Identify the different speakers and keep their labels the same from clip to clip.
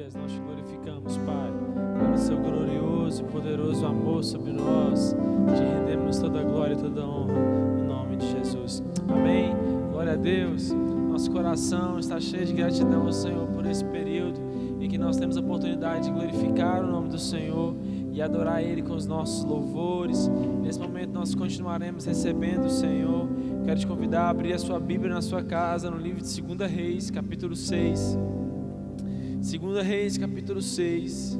Speaker 1: dias nós te glorificamos, Pai, pelo seu glorioso e poderoso amor sobre nós. Te rendemos toda a glória e toda a honra, no nome de Jesus. Amém. Glória a Deus. Nosso coração está cheio de gratidão ao Senhor por esse período em que nós temos a oportunidade de glorificar o nome do Senhor e adorar Ele com os nossos louvores. Nesse momento nós continuaremos recebendo o Senhor. Quero te convidar a abrir a sua Bíblia na sua casa, no livro de 2 Reis, capítulo 6. 2 Reis, capítulo 6.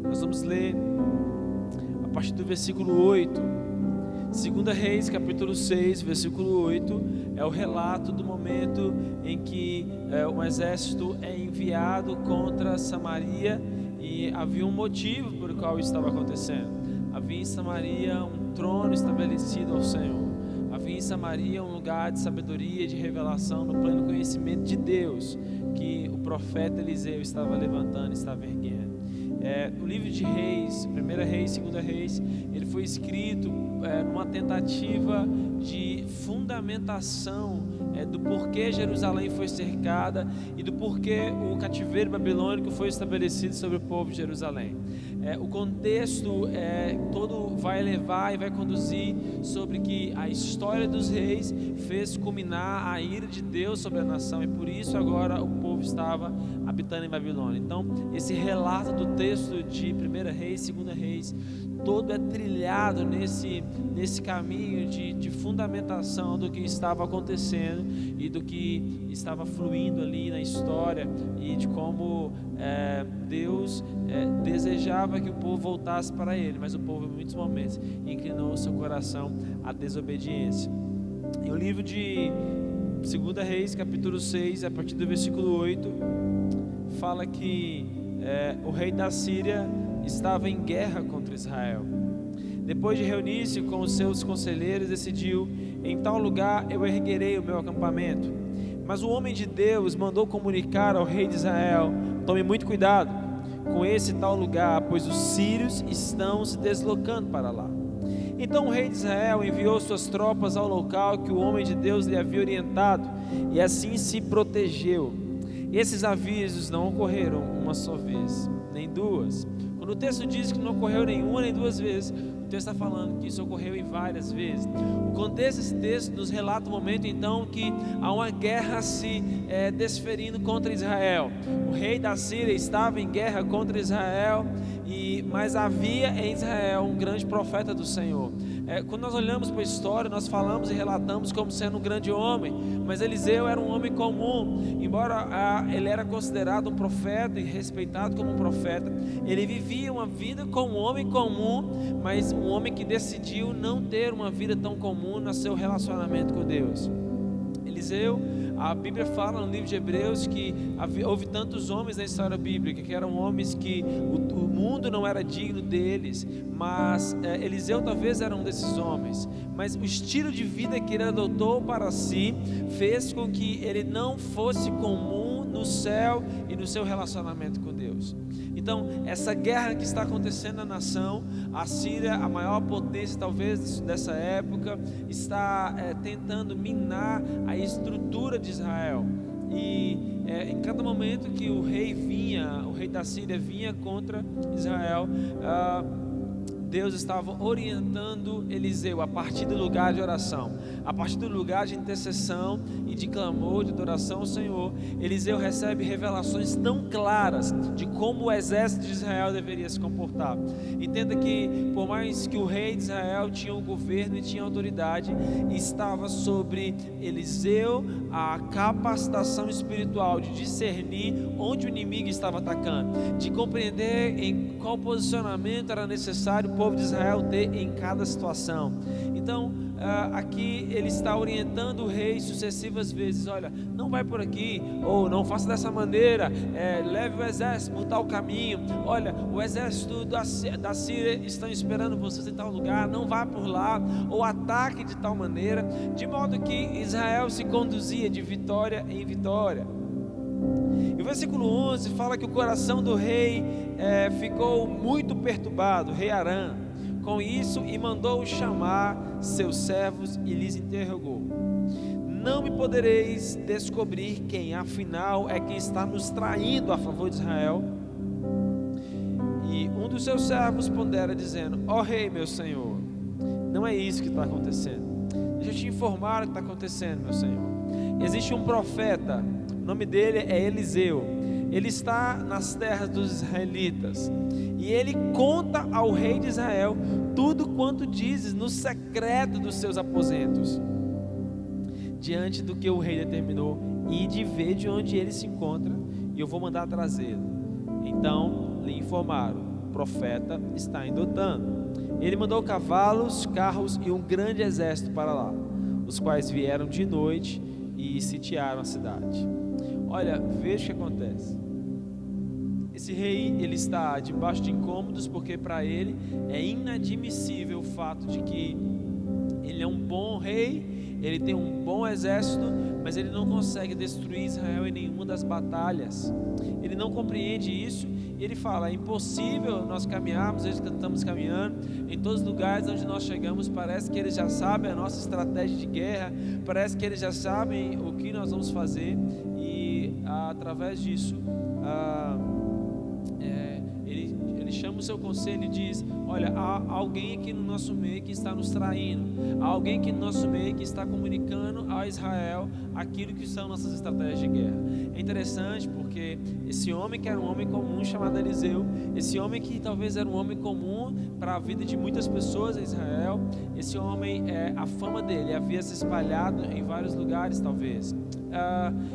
Speaker 1: Nós vamos ler a partir do versículo 8. 2 Reis, capítulo 6, versículo 8, é o relato do momento em que um exército é enviado contra Samaria e havia um motivo por o qual isso estava acontecendo. Havia em Samaria um trono estabelecido ao Senhor. Havia em Samaria um lugar de sabedoria, de revelação, no pleno conhecimento de Deus, que o profeta Eliseu estava levantando, estava erguendo. O livro de Reis, 1 Reis, 2 Reis, ele foi escrito numa tentativa de fundamentação do porquê Jerusalém foi cercada e do porquê o cativeiro babilônico foi estabelecido sobre o povo de Jerusalém. O contexto todo vai levar e vai conduzir sobre que a história dos reis fez culminar a ira de Deus sobre a nação, e por isso agora o povo estava habitando em Babilônia. Então esse relato do texto de 1 Reis, 2 Reis, todo é trilhado nesse caminho de fundamentação do que estava acontecendo e do que estava fluindo ali na história, e de como Deus desejava que o povo voltasse para Ele, mas o povo em muitos momentos inclinou o seu coração à desobediência. E o livro de 2 Reis, capítulo 6, a partir do versículo 8, fala que o rei da Síria estava em guerra contra Israel. Depois de reunir-se com os seus conselheiros, decidiu: em tal lugar eu erguerei o meu acampamento. Mas o homem de Deus mandou comunicar ao rei de Israel: tome muito cuidado com esse tal lugar, pois os sírios estão se deslocando para lá. Então o rei de Israel enviou suas tropas ao local que o homem de Deus lhe havia orientado, e assim se protegeu. Esses avisos não ocorreram uma só vez, nem duas. Quando o texto diz que não ocorreu nenhuma nem duas vezes, o texto está falando que isso ocorreu em várias vezes. O contexto desse texto nos relata o momento então que há uma guerra se desferindo contra Israel. O rei da Síria estava em guerra contra Israel, mas havia em Israel um grande profeta do Senhor. Quando nós olhamos para a história, nós falamos e relatamos como sendo um grande homem, mas Eliseu era um homem comum. Embora ele era considerado um profeta e respeitado como um profeta, ele vivia uma vida como um homem comum, mas um homem que decidiu não ter uma vida tão comum no seu relacionamento com Deus. Eliseu, a Bíblia fala no livro de Hebreus que houve tantos homens na história bíblica que eram homens que o mundo não era digno deles, mas Eliseu talvez era um desses homens. Mas o estilo de vida que ele adotou para si fez com que ele não fosse comum no céu e no seu relacionamento com Deus. Então, essa guerra que está acontecendo na nação, a Síria, a maior potência talvez dessa época, está tentando minar a estrutura de Israel. E em cada momento que o rei da Síria vinha contra Israel, Deus estava orientando Eliseu a partir do lugar de oração, a partir do lugar de intercessão e de clamor, de adoração ao Senhor. Eliseu recebe revelações tão claras de como o exército de Israel deveria se comportar. Entenda que por mais que o rei de Israel tinha um governo e tinha autoridade, estava sobre Eliseu a capacitação espiritual de discernir onde o inimigo estava atacando, de compreender em qual posicionamento era necessário o povo de Israel ter em cada situação. Então aqui ele está orientando o rei sucessivas vezes: olha, não vai por aqui, ou não faça dessa maneira, leve o exército por tal caminho, olha, o exército da Síria estão esperando vocês em tal lugar, não vá por lá, ou ataque de tal maneira, de modo que Israel se conduzia de vitória em vitória. E o versículo 11 fala que o coração do rei ficou muito perturbado, o rei Aram, com isso, e mandou chamar seus servos e lhes interrogou: não me podereis descobrir quem, afinal, é quem está nos traindo a favor de Israel. E um dos seus servos pondera, dizendo: ó rei, meu senhor, não é isso que está acontecendo. Deixa eu te informar o que está acontecendo, meu senhor. Existe um profeta, o nome dele é Eliseu. Ele está nas terras dos israelitas, e ele conta ao rei de Israel tudo quanto dizes no secreto dos seus aposentos. Diante do que o rei determinou, e de ver de onde ele se encontra, e eu vou mandar trazê-lo. Então lhe informaram: o profeta está em Dotã. Ele mandou cavalos, carros e um grande exército para lá, os quais vieram de noite e sitiaram a cidade. Olha, veja o que acontece. Esse rei, ele está debaixo de incômodos, porque para ele é inadmissível o fato de que ele é um bom rei, ele tem um bom exército, mas ele não consegue destruir Israel em nenhuma das batalhas. Ele não compreende isso. Ele fala: é impossível nós caminharmos, eles estamos caminhando, em todos os lugares onde nós chegamos, parece que eles já sabem a nossa estratégia de guerra, parece que eles já sabem o que nós vamos fazer, e através disso, ele chama o seu conselho e diz: olha, há alguém aqui no nosso meio que está nos traindo, há alguém aqui no nosso meio que está comunicando a Israel aquilo que são nossas estratégias de guerra. É interessante porque esse homem, que era um homem comum chamado Eliseu, esse homem que talvez era um homem comum para a vida de muitas pessoas em Israel, esse homem, a fama dele havia se espalhado em vários lugares talvez.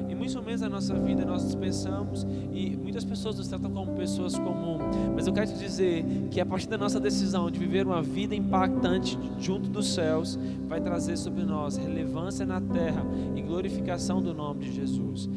Speaker 1: Em muitos momentos da nossa vida nós dispensamos e muitas pessoas nos tratam como pessoas comuns, mas eu quero te dizer que a partir da nossa decisão de viver uma vida impactante junto dos céus, vai trazer sobre nós relevância na terra e glorificação do nome de Jesus.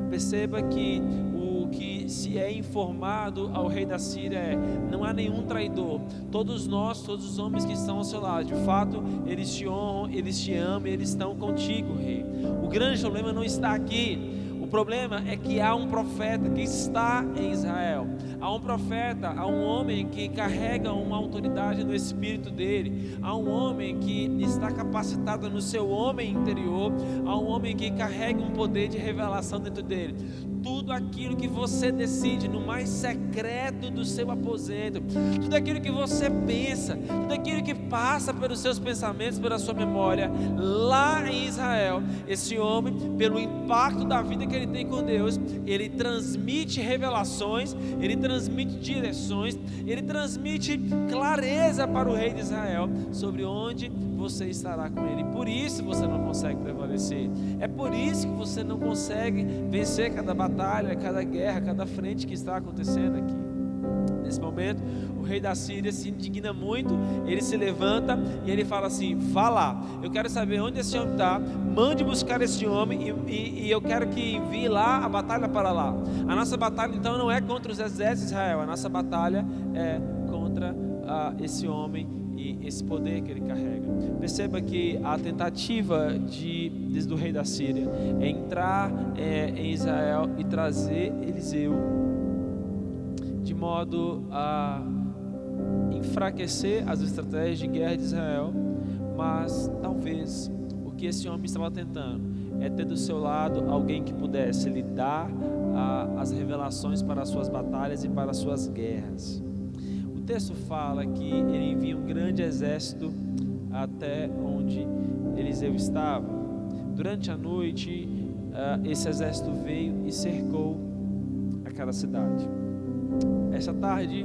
Speaker 1: Perceba que o que se é informado ao rei da Síria não há nenhum traidor. Todos nós, todos os homens que estão ao seu lado, de fato, eles te honram, eles te amam, eles estão contigo, rei. O grande problema não está aqui. O problema é que há um profeta que está em Israel. Há um profeta, há um homem que carrega uma autoridade no espírito dele. Há um homem que está capacitado no seu homem interior. Há um homem que carrega um poder de revelação dentro dele. Tudo aquilo que você decide no mais secreto do seu aposento, tudo aquilo que você pensa, tudo aquilo que passa pelos seus pensamentos, pela sua memória, lá em Israel, esse homem, pelo impacto da vida que ele tem com Deus, ele transmite revelações, ele transmite direções, ele transmite clareza para o rei de Israel sobre onde você estará com ele. Por isso você não consegue prevalecer. É por isso que você não consegue vencer cada batalha, cada guerra, cada frente que está acontecendo aqui. Nesse momento, o rei da Síria se indigna muito. Ele se levanta e ele fala assim: vá lá, eu quero saber onde esse homem está, mande buscar esse homem e eu quero que envie lá a batalha para lá. A nossa batalha então não é contra os exércitos de Israel, a nossa batalha é contra esse homem e esse poder que ele carrega. Perceba que a tentativa desde o rei da Síria é entrar em Israel e trazer Eliseu de modo a enfraquecer as estratégias de guerra de Israel, mas talvez o que esse homem estava tentando é ter do seu lado alguém que pudesse lhe dar as revelações para as suas batalhas e para as suas guerras. O texto fala que ele envia um grande exército até onde Eliseu estava. Durante a noite, esse exército veio e cercou aquela cidade. Essa tarde,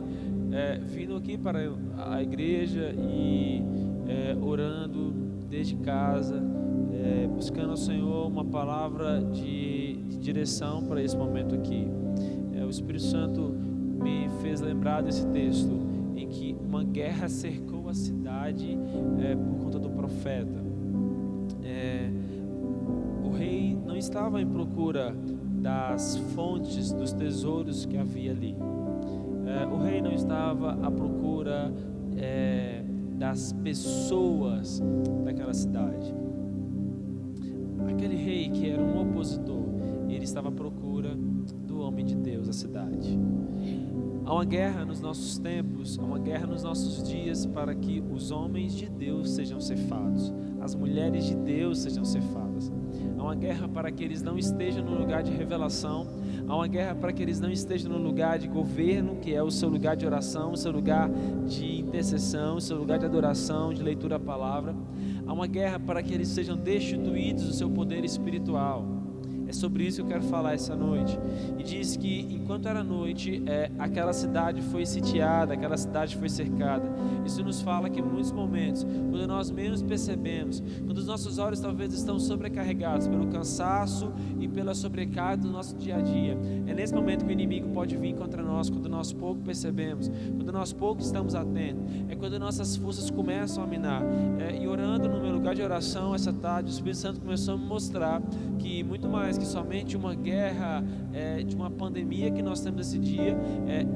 Speaker 1: vindo aqui para a igreja e orando desde casa, buscando ao Senhor uma palavra de direção para esse momento aqui, o Espírito Santo me fez lembrar desse texto em que uma guerra cercou a cidade por conta do profeta. O rei não estava em procura das fontes, dos tesouros que havia ali. O rei não estava à procura das pessoas daquela cidade. Aquele rei que era um opositor, ele estava à procura do homem de Deus da cidade. Há uma guerra nos nossos tempos, há uma guerra nos nossos dias para que os homens de Deus sejam cefados, as mulheres de Deus sejam cefadas. Há uma guerra para que eles não estejam no lugar de revelação, há uma guerra para que eles não estejam no lugar de governo, que é o seu lugar de oração, o seu lugar de intercessão, o seu lugar de adoração, de leitura da palavra. Há uma guerra para que eles sejam destituídos do seu poder espiritual. É sobre isso que eu quero falar essa noite. E diz que enquanto era noite, aquela cidade foi sitiada, aquela cidade foi cercada. Isso nos fala que em muitos momentos, quando nós menos percebemos, quando os nossos olhos talvez estão sobrecarregados pelo cansaço e pela sobrecarga do nosso dia a dia, é nesse momento que o inimigo pode vir contra nós, quando nós pouco percebemos, quando nós pouco estamos atentos. É quando nossas forças começam a minar. E orando no meu lugar de oração essa tarde, o Espírito Santo começou a me mostrar que muito mais que somente uma guerra, de uma pandemia que nós temos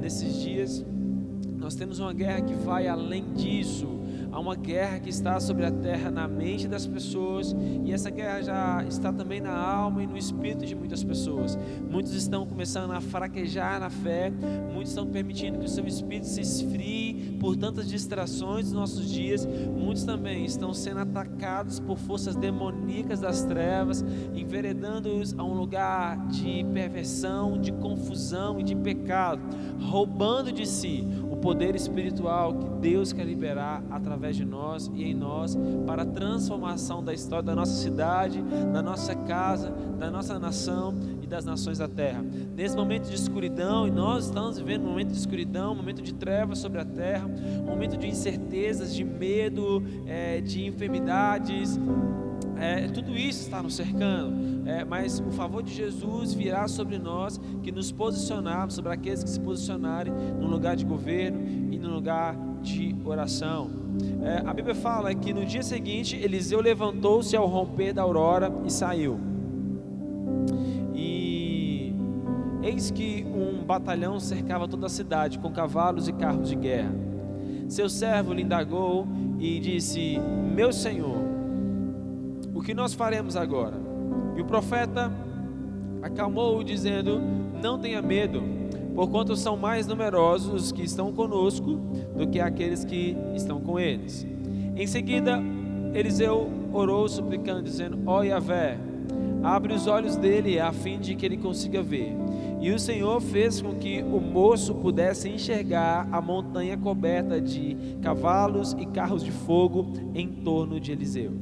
Speaker 1: nesses dias, nós temos uma guerra que vai além disso. Há uma guerra que está sobre a terra, na mente das pessoas, e essa guerra já está também na alma e no espírito de muitas pessoas. Muitos estão começando a fraquejar na fé, muitos estão permitindo que o seu espírito se esfrie por tantas distrações dos nossos dias. Muitos também estão sendo atacados por forças demoníacas das trevas, enveredando-os a um lugar de perversão, de confusão e de pecado, roubando de si o poder espiritual que Deus quer liberar através de nós e em nós, para a transformação da história da nossa cidade, da nossa casa, da nossa nação e das nações da terra. Nesse momento de escuridão, e nós estamos vivendo um momento de escuridão, um momento de trevas sobre a terra, um momento de incertezas, de medo, de enfermidades, tudo isso está nos cercando. Mas o favor de Jesus virá sobre nós, que nos posicionarmos, sobre aqueles que se posicionarem no lugar de governo e no lugar de oração. A Bíblia fala que no dia seguinte Eliseu levantou-se ao romper da aurora e saiu. E eis que um batalhão cercava toda a cidade com cavalos e carros de guerra. Seu servo lhe indagou e disse: meu senhor, o que nós faremos agora? E o profeta acalmou-o, dizendo: não tenha medo, porquanto são mais numerosos os que estão conosco do que aqueles que estão com eles. Em seguida, Eliseu orou suplicando, dizendo: ó Yahvé, abre os olhos dele a fim de que ele consiga ver. E o Senhor fez com que o moço pudesse enxergar a montanha coberta de cavalos e carros de fogo em torno de Eliseu.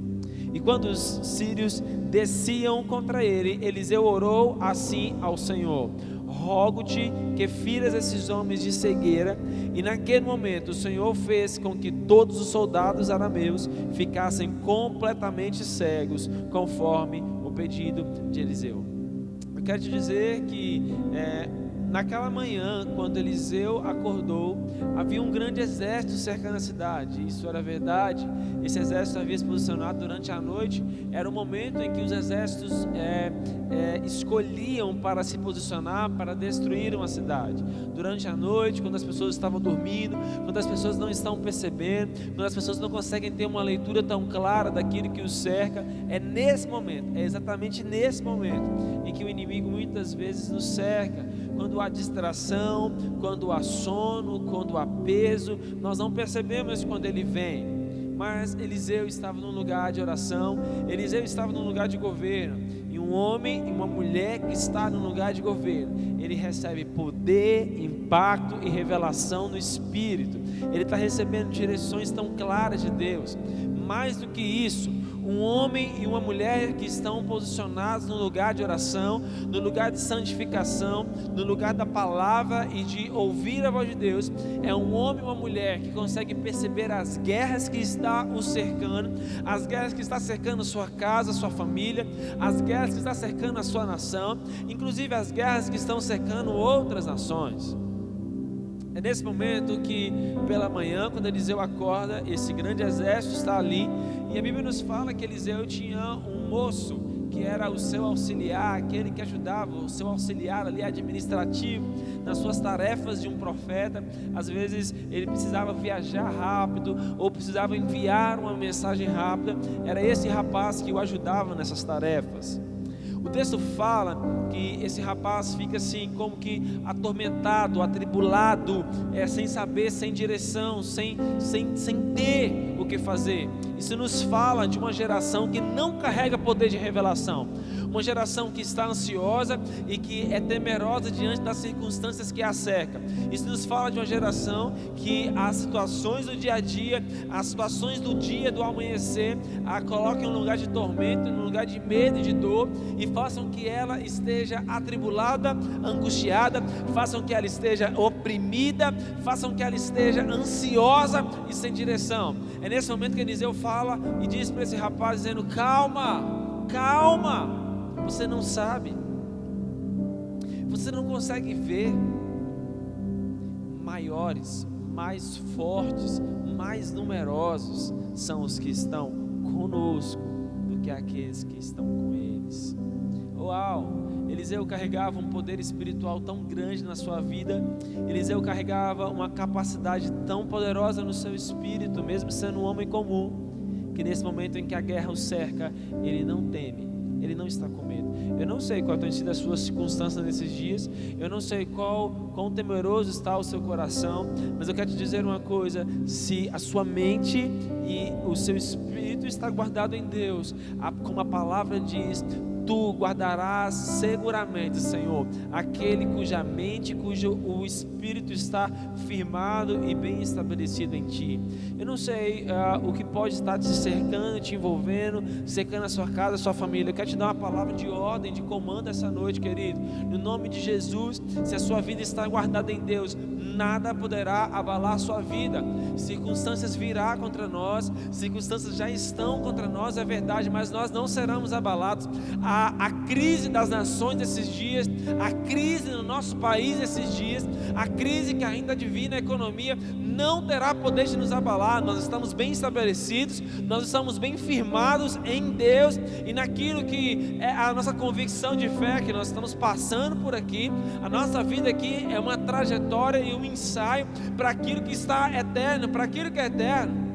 Speaker 1: E quando os sírios desciam contra ele, Eliseu orou assim ao Senhor: rogo-te que firas esses homens de cegueira. E naquele momento o Senhor fez com que todos os soldados arameus ficassem completamente cegos, conforme o pedido de Eliseu. Eu quero te dizer que naquela manhã, quando Eliseu acordou, havia um grande exército cercando a cidade. Isso era verdade. Esse exército havia se posicionado durante a noite. Era o momento em que os exércitos escolhiam para se posicionar, para destruir uma cidade. Durante a noite, quando as pessoas estavam dormindo, quando as pessoas não estão percebendo, quando as pessoas não conseguem ter uma leitura tão clara daquilo que os cerca, é nesse momento, é exatamente nesse momento em que o inimigo muitas vezes nos cerca. Quando há distração, quando há sono, quando há peso, nós não percebemos quando ele vem. Mas Eliseu estava num lugar de oração, Eliseu estava num lugar de governo. E um homem e uma mulher que está num lugar de governo, ele recebe poder, impacto e revelação no Espírito. Ele está recebendo direções tão claras de Deus. Mais do que isso, um homem e uma mulher que estão posicionados no lugar de oração, no lugar de santificação, no lugar da palavra e de ouvir a voz de Deus, é um homem e uma mulher que consegue perceber as guerras que está o cercando, as guerras que está cercando a sua casa, a sua família, as guerras que está cercando a sua nação, inclusive as guerras que estão cercando outras nações. É nesse momento que, pela manhã, quando Eliseu acorda, esse grande exército está ali, e a Bíblia nos fala que Eliseu tinha um moço que era o seu auxiliar, aquele que ajudava, o seu auxiliar ali administrativo, nas suas tarefas de um profeta. Às vezes ele precisava viajar rápido, ou precisava enviar uma mensagem rápida, era esse rapaz que o ajudava nessas tarefas. O texto fala que esse rapaz fica assim, como que atormentado, atribulado, sem saber, sem direção, sem ter o que fazer. Isso nos fala de uma geração que não carrega poder de revelação, uma geração que está ansiosa e que é temerosa diante das circunstâncias que a cercam. Isso nos fala de uma geração que as situações do dia a dia, as situações do dia, do amanhecer, a colocam em um lugar de tormento, em um lugar de medo e de dor, e façam que ela esteja atribulada, angustiada, façam que ela esteja oprimida, façam que ela esteja ansiosa e sem direção. É nesse momento que Eliseu fala e diz para esse rapaz, dizendo: calma, calma, você não sabe, você não consegue ver. Maiores, mais fortes, mais numerosos são os que estão conosco do que aqueles que estão com eles. Uau! Eliseu carregava um poder espiritual tão grande na sua vida. Eliseu carregava uma capacidade tão poderosa no seu espírito, mesmo sendo um homem comum, que nesse momento em que a guerra o cerca, ele não teme, ele não está com medo. Eu não sei qual tem sido as suas circunstâncias nesses dias, eu não sei quão temeroso está o seu coração, mas eu quero te dizer uma coisa: se a sua mente e o seu espírito está guardado em Deus, como a palavra diz, tu guardarás seguramente, Senhor, aquele cuja mente, cujo o espírito está firmado e bem estabelecido em ti. Eu não sei o que pode estar te cercando, te envolvendo, cercando a sua casa, a sua família. Eu quero te dar uma palavra de ordem, de comando essa noite, querido. No nome de Jesus, se a sua vida está guardada em Deus, nada poderá abalar a sua vida. Circunstâncias virá contra nós, circunstâncias já estão contra nós, é verdade, mas nós não seremos abalados. A crise das nações desses dias, a crise no nosso país esses dias, a crise que ainda divide na economia, não terá poder de nos abalar. Nós estamos bem estabelecidos, nós estamos bem firmados em Deus e naquilo que é a nossa convicção de fé, que nós estamos passando por aqui. A nossa vida aqui é uma trajetória e um ensaio para aquilo que está eterno, para aquilo que é eterno.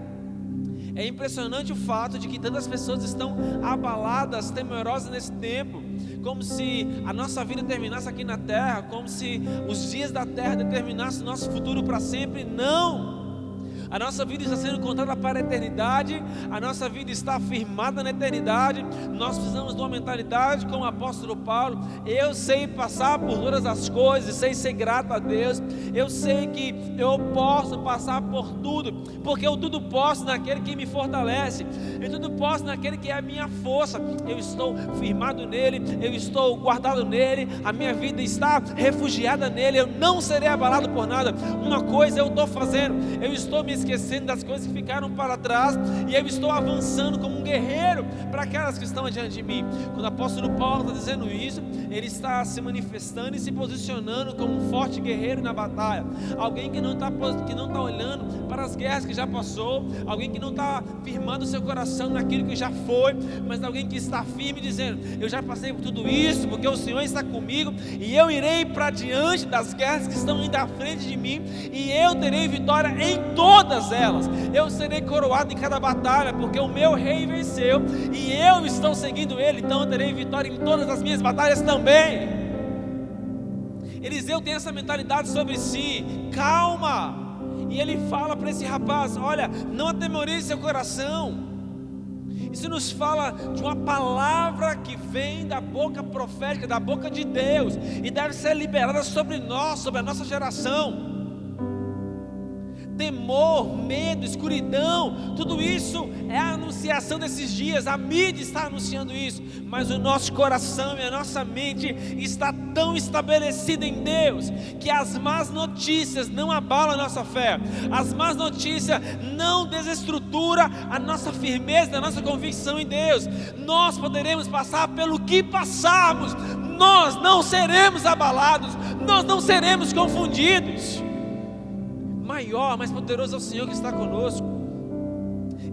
Speaker 1: É impressionante o fato de que tantas pessoas estão abaladas, temerosas nesse tempo, como se a nossa vida terminasse aqui na terra, como se os dias da terra determinassem o nosso futuro para sempre. Não! A nossa vida está sendo contada para a eternidade, a nossa vida está firmada na eternidade. Nós precisamos de uma mentalidade como o apóstolo Paulo: eu sei passar por todas as coisas, sei ser grato a Deus, eu sei que eu posso passar por tudo, porque eu tudo posso naquele que me fortalece, eu tudo posso naquele que é a minha força. Eu estou firmado nele, eu estou guardado nele, a minha vida está refugiada nele, eu não serei abalado por nada. Uma coisa eu estou fazendo, eu estou me esquecendo das coisas que ficaram para trás, e eu estou avançando como um guerreiro para aquelas que estão diante de mim. Quando o apóstolo Paulo está dizendo isso, ele está se manifestando e se posicionando como um forte guerreiro na batalha. Alguém que não está olhando para as guerras que já passou, alguém que não está firmando o seu coração naquilo que já foi, mas alguém que está firme dizendo: eu já passei por tudo isso, porque o Senhor está comigo, e eu irei para diante das guerras que estão indo à frente de mim, e eu terei vitória em todas elas. Eu serei coroado em cada batalha, porque o meu rei venceu e eu estou seguindo ele, então eu terei vitória em todas as minhas batalhas também. Eliseu tem essa mentalidade sobre si: calma. E ele fala para esse rapaz: olha, não atemorize seu coração. Isso nos fala de uma palavra que vem da boca profética, da boca de Deus, e deve ser liberada sobre nós, sobre a nossa geração. Temor, medo, escuridão, tudo isso é a anunciação desses dias. A mídia está anunciando isso, mas o nosso coração e a nossa mente está tão estabelecida em Deus que as más notícias não abalam a nossa fé, as más notícias não desestruturam a nossa firmeza, a nossa convicção em Deus. Nós poderemos passar pelo que passarmos, nós não seremos abalados, nós não seremos confundidos. Maior, mais poderoso é o Senhor que está conosco.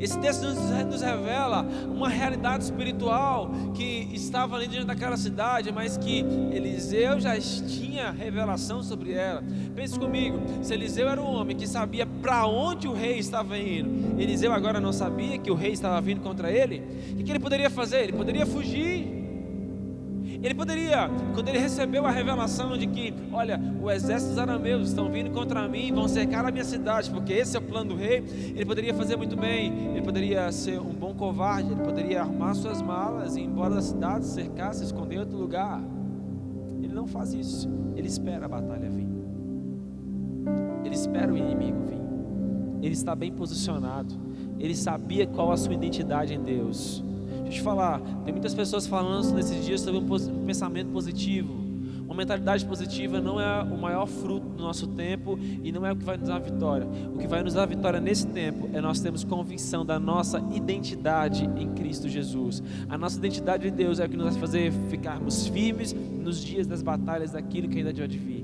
Speaker 1: Esse texto nos revela uma realidade espiritual que estava ali diante daquela cidade, mas que Eliseu já tinha revelação sobre ela. Pense comigo: se Eliseu era um homem que sabia para onde o rei estava indo, Eliseu agora não sabia que o rei estava vindo contra ele, o que ele poderia fazer? Ele poderia fugir. Ele poderia, quando ele recebeu a revelação de que, olha, o exército dos arameus estão vindo contra mim, vão cercar a minha cidade, porque esse é o plano do rei, ele poderia fazer muito bem, ele poderia ser um bom covarde, ele poderia arrumar suas malas e ir embora da cidade, cercar, se esconder em outro lugar. Ele não faz isso, ele espera a batalha vir, ele espera o inimigo vir, ele está bem posicionado, ele sabia qual a sua identidade em Deus. Deixa eu te falar, tem muitas pessoas falando nesses dias sobre um pensamento positivo. Uma mentalidade positiva não é o maior fruto do nosso tempo e não é o que vai nos dar a vitória. O que vai nos dar a vitória nesse tempo é nós termos convicção da nossa identidade em Cristo Jesus. A nossa identidade em Deus é o que nos vai fazer ficarmos firmes nos dias das batalhas daquilo que ainda há de vir.